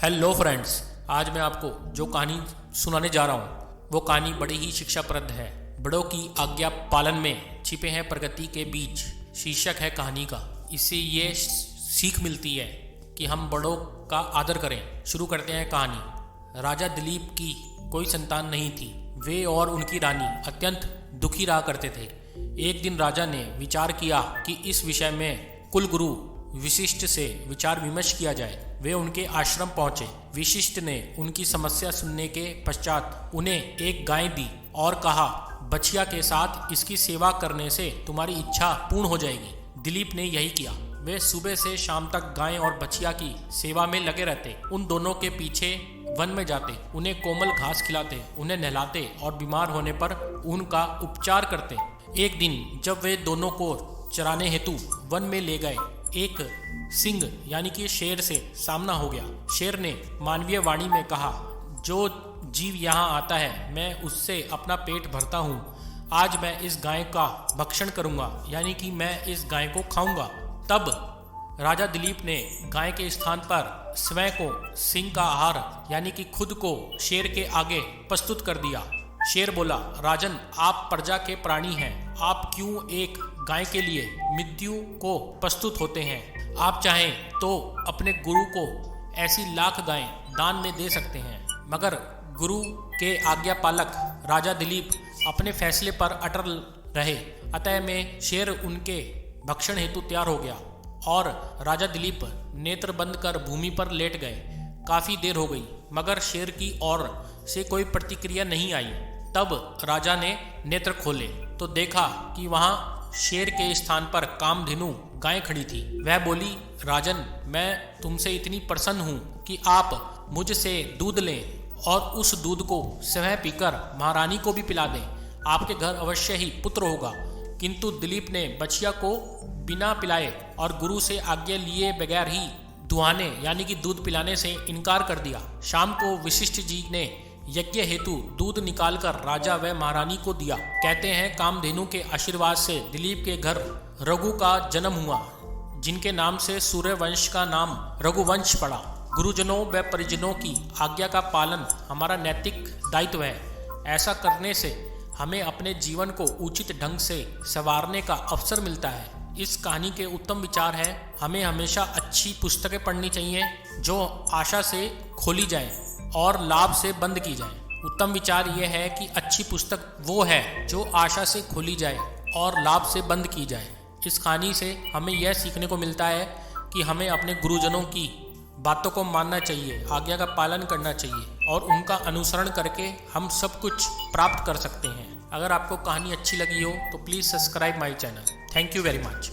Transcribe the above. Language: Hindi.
हेलो फ्रेंड्स, आज मैं आपको जो कहानी सुनाने जा रहा हूँ वो कहानी बड़ी ही शिक्षाप्रद है। बड़ों की आज्ञा पालन में छिपे हैं प्रगति के बीज शीर्षक है कहानी का। इससे ये सीख मिलती है कि हम बड़ों का आदर करें। शुरू करते हैं कहानी। राजा दिलीप की कोई संतान नहीं थी। वे और उनकी रानी अत्यंत दुखी रहा करते थे। एक दिन राजा ने विचार किया कि इस विषय में कुलगुरु विशिष्ट से विचार विमर्श किया जाए। वे उनके आश्रम पहुंचे। विशिष्ट ने उनकी समस्या सुनने के पश्चात उन्हें एक गाय दी और कहा, बछिया के साथ इसकी सेवा करने से तुम्हारी इच्छा पूर्ण हो जाएगी। दिलीप ने यही किया। वे सुबह से शाम तक गाय और बछिया की सेवा में लगे रहते। उन दोनों के पीछे वन में जाते, उन्हें कोमल घास खिलाते, उन्हें नहलाते और बीमार होने पर उनका उपचार करते। एक दिन जब वे दोनों को चराने हेतु वन में ले गए, एक सिंह यानी कि शेर से सामना हो गया। शेर ने मानवीय वाणी में कहा, जो जीव यहाँ आता है मैं उससे अपना पेट भरता हूँ। आज मैं इस गाय का भक्षण करूँगा, यानी कि मैं इस गाय को खाऊंगा। तब राजा दिलीप ने गाय के स्थान पर स्वयं को सिंह का आहार यानी कि खुद को शेर के आगे प्रस्तुत कर दिया। शेर बोला, राजन, आप प्रजा के प्राणी हैं। आप क्यों एक गाय के लिए मृत्यु को प्रस्तुत होते हैं? आप चाहें तो अपने गुरु को ऐसी लाख गायें दान में दे सकते हैं। मगर गुरु के आज्ञा पालक राजा दिलीप अपने फैसले पर अटल रहे। अतः में शेर उनके भक्षण हेतु तैयार हो गया और राजा दिलीप नेत्र बंद कर भूमि पर लेट गए। काफी देर हो गई मगर शेर की ओर से कोई प्रतिक्रिया नहीं आई। तब राजा ने नेत्र खोले तो देखा कि वहां शेर के स्थान पर कामधेनु गाय खड़ी थी। वह बोली, राजन, मैं तुमसे इतनी प्रसन्न हूँ कि आप मुझसे दूध लें और उस दूध को स्वयं पीकर महारानी को भी पिला दें। आपके घर अवश्य ही पुत्र होगा। किंतु दिलीप ने बछिया को बिना पिलाए और गुरु से आज्ञा लिए बगैर ही दुहाने यानी कि दूध पिलाने से इनकार कर दिया। शाम को वशिष्ठ जी ने यज्ञ हेतु दूध निकालकर राजा व महारानी को दिया। कहते हैं कामधेनु के आशीर्वाद से दिलीप के घर रघु का जन्म हुआ, जिनके नाम से सूर्यवंश का नाम रघुवंश पड़ा। गुरुजनों व परिजनों की आज्ञा का पालन हमारा नैतिक दायित्व है। ऐसा करने से हमें अपने जीवन को उचित ढंग से संवारने का अवसर मिलता है। इस कहानी के उत्तम विचार है, हमें हमेशा अच्छी पुस्तकें पढ़नी चाहिए जो आशा से खोली जाए और लाभ से बंद की जाए। उत्तम विचार यह है कि अच्छी पुस्तक वो है जो आशा से खोली जाए और लाभ से बंद की जाए। इस कहानी से हमें यह सीखने को मिलता है कि हमें अपने गुरुजनों की बातों को मानना चाहिए, आज्ञा का पालन करना चाहिए और उनका अनुसरण करके हम सब कुछ प्राप्त कर सकते हैं। अगर आपको कहानी अच्छी लगी हो तो please subscribe my channel. Thank you very much.